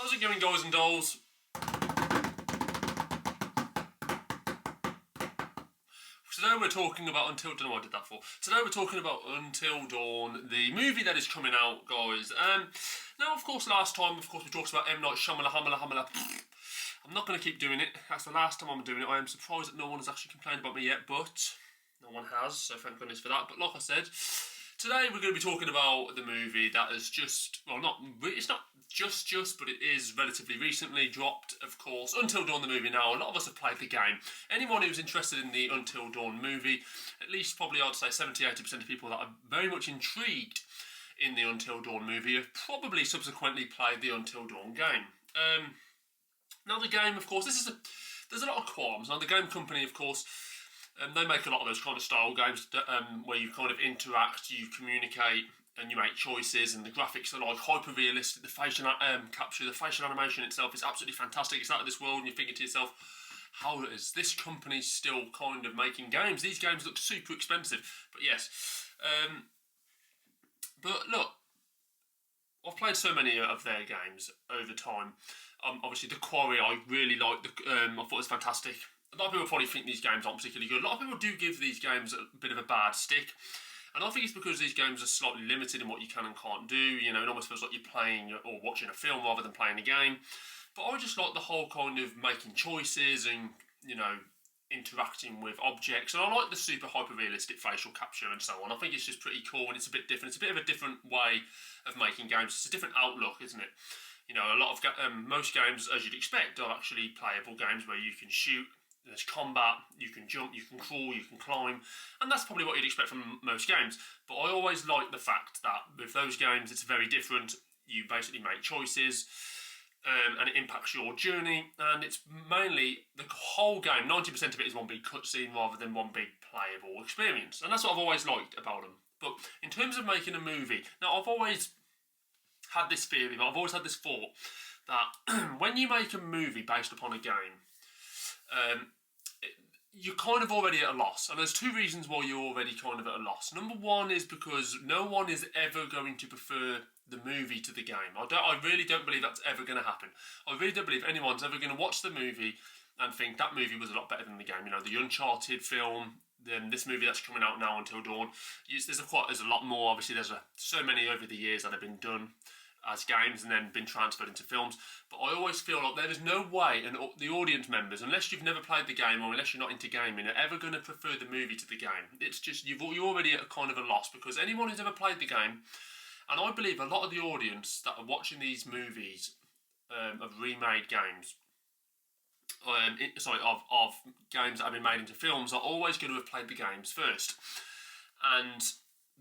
How's it going, guys and dolls? Today we're talking about Until Dawn. I did that for. Today we're talking about Until Dawn, the movie that is coming out, guys. Now, of course, last time, we talked about M. Night Shyamalan. I'm not going to keep doing it. That's the last time I'm doing it. I am surprised that no one has actually complained about me yet, but no one has, so thank goodness for that. But like I said, today we're going to be talking about the movie that is just, well, it's not just, but it is relatively recently dropped, of course. Until Dawn, the movie. Now, a lot of us have played the game. Anyone who's interested in the Until Dawn movie, at least probably I'd say 70-80% of people that are very much intrigued in the Until Dawn movie have probably subsequently played the Until Dawn game. Now, the game, of course, there's a lot of qualms. Now, the game company, of course, they make a lot of those kind of style games that, where you kind of interact, you communicate, and you make choices, and the graphics are like hyper-realistic. The facial capture, the facial animation itself is absolutely fantastic. It's out of this world, and you're thinking to yourself, how is this company still kind of making games? These games look super expensive. But yes, but look, I've played so many of their games over time. Obviously, The Quarry, I really liked. I thought it was fantastic. A lot of people probably think these games aren't particularly good. A lot of people do give these games a bit of a bad stick. And I think it's because these games are slightly limited in what you can and can't do. You know, it almost feels like you're playing or watching a film rather than playing a game. But I just like the whole kind of making choices and, you know, interacting with objects. And I like the super hyper-realistic facial capture and so on. I think it's just pretty cool and it's a bit different. It's a bit of a different way of making games. It's a different outlook, isn't it? You know, a lot of most games, as you'd expect, are actually playable games where you can shoot. There's combat, you can jump, you can crawl, you can climb, and that's probably what you'd expect from most games. But I always like the fact that with those games, it's very different. You basically make choices, and it impacts your journey, and it's mainly the whole game, 90% of it is one big cutscene rather than one big playable experience, and that's what I've always liked about them. But in terms of making a movie, now I've always had this theory, but I've always had this thought that when you make a movie based upon a game, you're kind of already at a loss. And there's two reasons why you're already kind of at a loss. Number one is because no one is ever going to prefer the movie to the game. I really don't believe that's ever going to happen. I really don't believe anyone's ever going to watch the movie and think that movie was a lot better than the game. You know, the Uncharted film, then this movie that's coming out now, Until Dawn. There's a lot more. Obviously, there's so many over the years that have been done as games and then been transferred into films. But I always feel like there is no way, and the audience members, unless you've never played the game or unless you're not into gaming, are ever going to prefer the movie to the game. It's just, you're already at a kind of a loss, because anyone who's ever played the game, and I believe a lot of the audience that are watching these movies of remade games, of games that have been made into films, are always going to have played the games first. And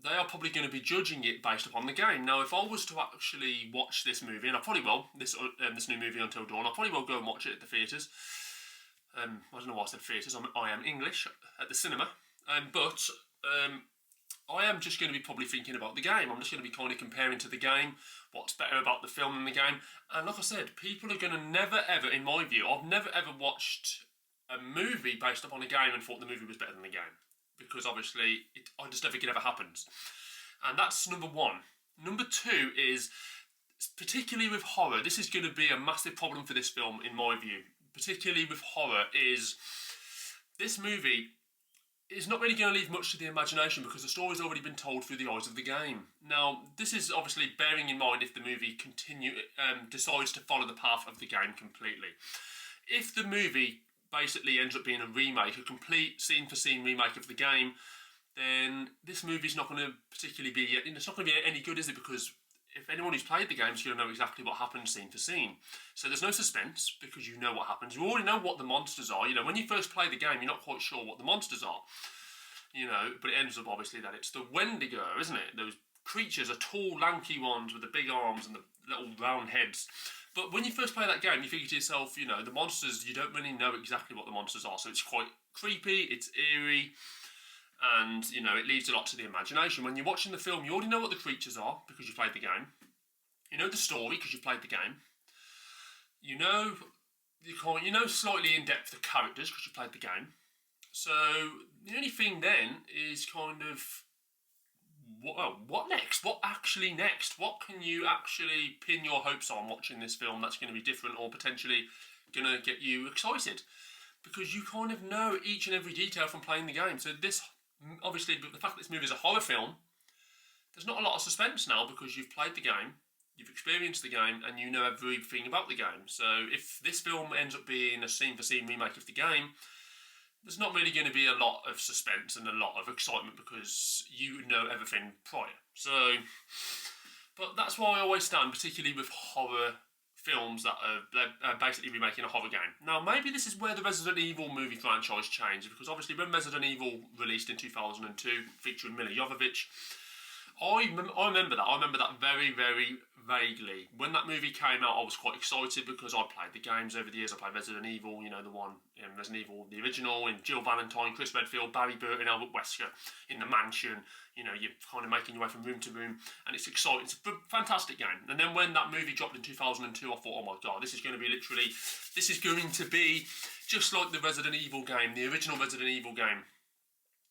they are probably going to be judging it based upon the game. Now, if I was to actually watch this movie, and I probably will, this new movie Until Dawn, I probably will go and watch it at the theatres. I don't know why I said theatres, I am English, at the cinema. But I am just going to be probably thinking about the game. I'm just going to be kind of comparing to the game, what's better about the film than the game. And like I said, people are going to never ever, in my view, I've never ever watched a movie based upon a game and thought the movie was better than the game. Because obviously, I just don't think it ever happens. And that's number one. Number two is, particularly with horror, this is going to be a massive problem for this film, in my view. Particularly with horror, is this movie is not really going to leave much to the imagination because the story's already been told through the eyes of the game. Now, this is obviously bearing in mind if the movie decides to follow the path of the game completely. If the movie basically ends up being a remake, a complete scene-for-scene remake of the game, then this movie's not going to particularly be, it's not going to be any good, is it? Because if anyone who's played the game is going to know exactly what happens scene for scene. So there's no suspense because you know what happens. You already know what the monsters are. You know, when you first play the game, you're not quite sure what the monsters are. You know, but it ends up obviously that it's the Wendigo, isn't it? Those creatures are tall, lanky ones with the big arms and the little round heads. But when you first play that game, you figure to yourself, you know, the monsters, you don't really know exactly what the monsters are. So it's quite creepy, it's eerie, and, you know, it leaves a lot to the imagination. When you're watching the film, you already know what the creatures are because you played the game. You know the story because you played the game. You know slightly in depth the characters because you played the game. So the only thing then is kind of what next? What actually next? What can you actually pin your hopes on watching this film that's going to be different or potentially going to get you excited? Because you kind of know each and every detail from playing the game. So this, obviously, the fact that this movie is a horror film, there's not a lot of suspense now because you've played the game, you've experienced the game, and you know everything about the game. So if this film ends up being a scene-for-scene remake of the game, there's not really going to be a lot of suspense and a lot of excitement because you know everything prior. So, but that's why I always stand, particularly with horror films that are basically remaking a horror game. Now, maybe this is where the Resident Evil movie franchise changed, because obviously when Resident Evil released in 2002, featuring Milla Jovovich, I remember that. I remember that very, very vaguely. When that movie came out, I was quite excited because I played the games over the years. I played Resident Evil, the one in Resident Evil, the original, in Jill Valentine, Chris Redfield, Barry Burton, Albert Wesker, in the mansion. You're kind of making your way from room to room, and it's exciting. It's a fantastic game. And then when that movie dropped in 2002, I thought, oh my god, this is going to be just like the Resident Evil game, the original Resident Evil game.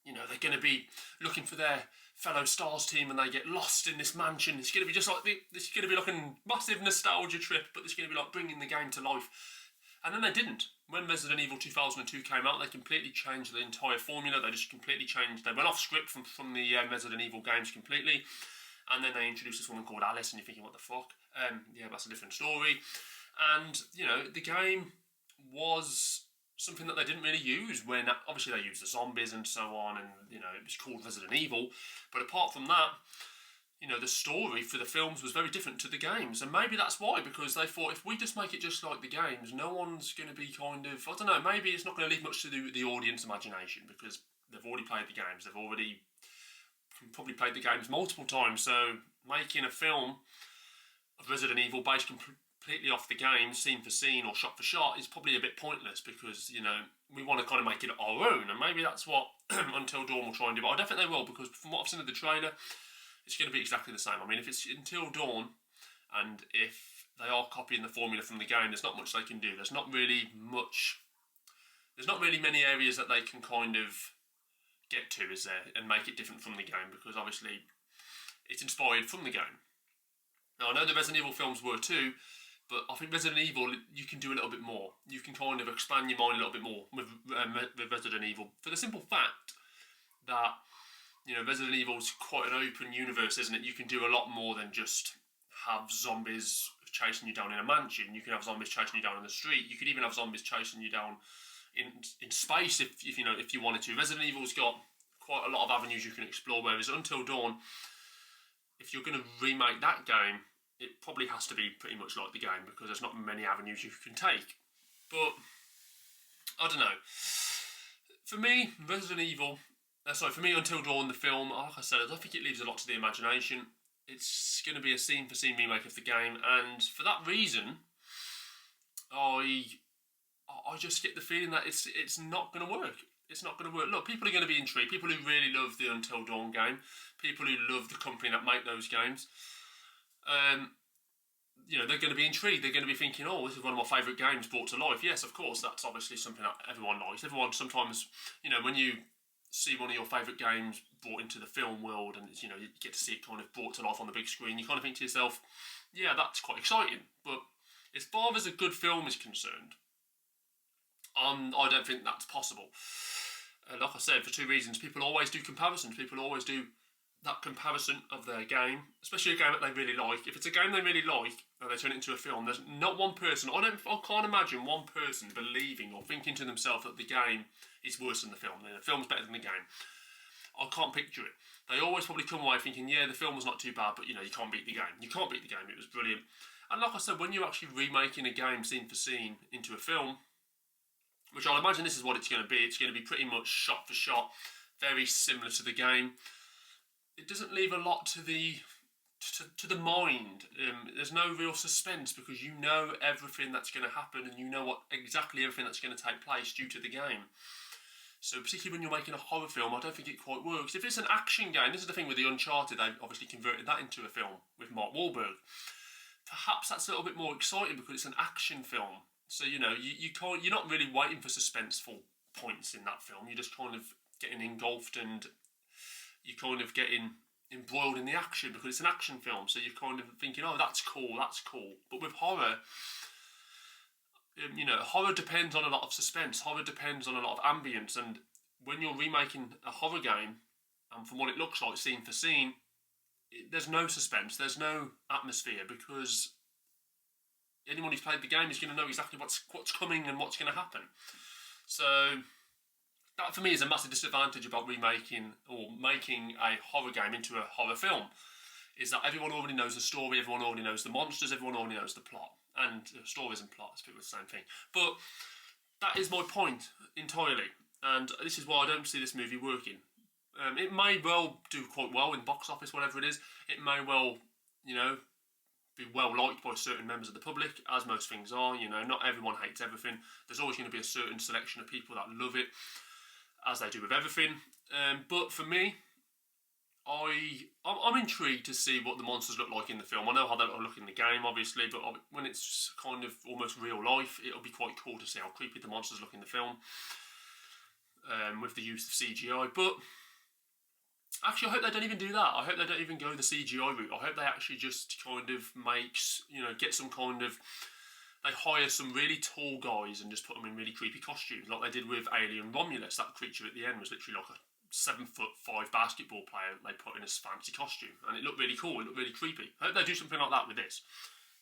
They're going to be looking for their fellow Stars team and they get lost in this mansion. It's going to be just like this is going to be like a massive nostalgia trip, but it's going to be like bringing the game to life. And then they didn't. When Resident Evil 2002 came out, they completely changed the entire formula. They just completely changed. They went off script from the Resident Evil games completely, and then they introduced this woman called Alice, and you're thinking, what the fuck? Yeah, that's a different story. And the game was something that they didn't really use when, obviously, they used the zombies and so on, and it was called Resident Evil. But apart from that, the story for the films was very different to the games, and maybe that's why, because they thought if we just make it just like the games, no one's going to be kind of, I don't know, maybe it's not going to leave much to do with the audience imagination because they've already played the games, they've already probably played the games multiple times. So making a film of Resident Evil based completely off the game, scene for scene or shot for shot, is probably a bit pointless because, we want to kind of make it our own, and maybe that's what Until Dawn will try and do. But I definitely will, because from what I've seen of the trailer, it's going to be exactly the same. I mean, if it's Until Dawn, and if they are copying the formula from the game, there's not much they can do. There's not really many areas that they can kind of get to, is there, and make it different from the game, because obviously it's inspired from the game. Now, I know the Resident Evil films were too, but I think Resident Evil, you can do a little bit more. You can kind of expand your mind a little bit more with Resident Evil, for the simple fact that Resident Evil's quite an open universe, isn't it? You can do a lot more than just have zombies chasing you down in a mansion. You can have zombies chasing you down in the street. You could even have zombies chasing you down in space if you wanted to. Resident Evil's got quite a lot of avenues you can explore, whereas Until Dawn, if you're going to remake that game, it probably has to be pretty much like the game, because there's not many avenues you can take. But I don't know. For me, Until Dawn, the film, like I said, I don't think it leaves a lot to the imagination. It's going to be a scene-for-scene remake of the game, and for that reason, I just get the feeling that it's not going to work. It's not going to work. Look, people are going to be intrigued. People who really love the Until Dawn game, people who love the company that make those games, they're going to be intrigued. They're going to be thinking, oh, this is one of my favourite games brought to life. Yes, of course, that's obviously something that everyone likes. Everyone sometimes, when you see one of your favourite games brought into the film world and, you get to see it kind of brought to life on the big screen, you kind of think to yourself, yeah, that's quite exciting. But as far as a good film is concerned, I don't think that's possible. Like I said, for two reasons. People always do comparisons. People always do that comparison of their game, especially a game that they really like. If it's a game they really like and they turn it into a film, there's not one person, I can't imagine one person believing or thinking to themselves that the game is worse than the film. The film's better than the game. I can't picture it. They always probably come away thinking, yeah, the film was not too bad, but you can't beat the game. You can't beat the game. It was brilliant. And like I said, when you're actually remaking a game scene for scene into a film, which I'll imagine this is what it's going to be. It's going to be pretty much shot for shot, very similar to the game. It doesn't leave a lot to the mind. There's no real suspense because you know everything that's going to happen and you know exactly everything that's going to take place due to the game. So particularly when you're making a horror film, I don't think it quite works. If it's an action game, this is the thing with the Uncharted, they've obviously converted that into a film with Mark Wahlberg. Perhaps that's a little bit more exciting because it's an action film. So, you're not really waiting for suspenseful points in that film. You're just kind of getting engulfed and you're kind of getting embroiled in the action because it's an action film. So you're kind of thinking, oh, that's cool, that's cool. But with horror, you know, horror depends on a lot of suspense. Horror depends on a lot of ambience. And when you're remaking a horror game, and from what it looks like, scene for scene, there's no suspense, there's no atmosphere, because anyone who's played the game is going to know exactly what's coming and what's going to happen. So that for me is a massive disadvantage about remaking or making a horror game into a horror film, is that everyone already knows the story, everyone already knows the monsters, everyone already knows the plot. And stories and plots, people are the same thing. But that is my point entirely, and this is why I don't see this movie working. It may well do quite well in box office, whatever it is. It may well, you know, be well liked by certain members of the public, as most things are. You know, not everyone hates everything. There's always going to be a certain selection of people that love it, as they do with everything. But for me, I'm intrigued to see what the monsters look like in the film. I know how they look in the game, obviously, but when it's kind of almost real life, it'll be quite cool to see how creepy the monsters look in the film, with the use of CGI. But actually, I hope they don't even do that. I hope they don't even go the CGI route. I hope they actually just kind of get some kind of... They hire some really tall guys and just put them in really creepy costumes, like they did with Alien Romulus. That creature at the end was literally like a 7'5" basketball player they put in a fancy costume, and it looked really cool, it looked really creepy. I hope they do something like that with this,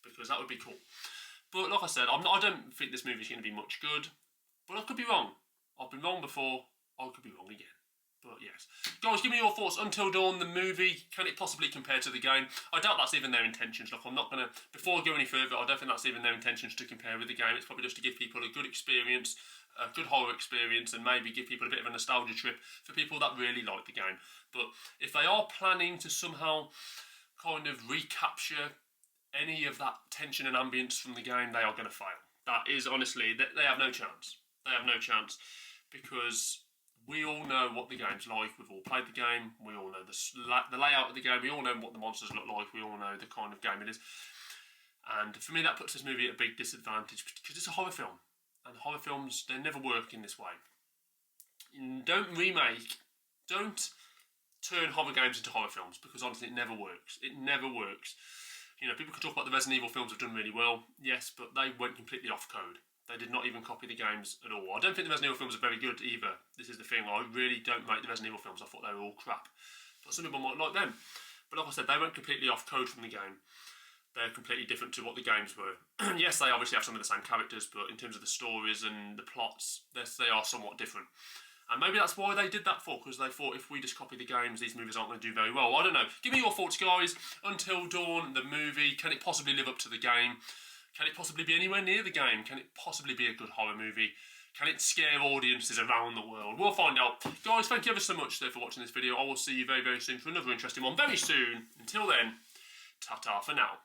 because that would be cool. But like I said, I don't think this movie's going to be much good, but I could be wrong. I've been wrong before, I could be wrong again. But yes. Guys, give me your thoughts. Until Dawn, the movie, can it possibly compare to the game? I doubt that's even their intentions. Look, I'm not going to... Before I go any further, I don't think that's even their intentions to compare with the game. It's probably just to give people a good experience, a good horror experience, and maybe give people a bit of a nostalgia trip for people that really like the game. But if they are planning to somehow kind of recapture any of that tension and ambience from the game, they are going to fail. That is, honestly, they have no chance. They have no chance, because we all know what the game's like. We've all played the game. We all know the layout of the game. We all know what the monsters look like. We all know the kind of game it is. And for me, that puts this movie at a big disadvantage, because it's a horror film. And horror films, they never work in this way. Don't turn horror games into horror films, because honestly, it never works. It never works. You know, people can talk about the Resident Evil films have done really well, yes, but they went completely off code. They did not even copy the games at all. I don't think the Resident Evil films are very good either. This is the thing. I really don't like the Resident Evil films. I thought they were all crap. But some people might like them. But like I said, they went completely off code from the game. They're completely different to what the games were. Yes, they obviously have some of the same characters, but in terms of the stories and the plots, they are somewhat different. And maybe that's why they did that for, because they thought if we just copy the games, these movies aren't going to do very well. I don't know. Give me your thoughts, guys. Until Dawn, the movie, can it possibly live up to the game? Can it possibly be anywhere near the game? Can it possibly be a good horror movie? Can it scare audiences around the world? We'll find out. Guys, thank you ever so much though for watching this video. I will see you very, very soon for another interesting one very soon. Until then, ta-ta for now.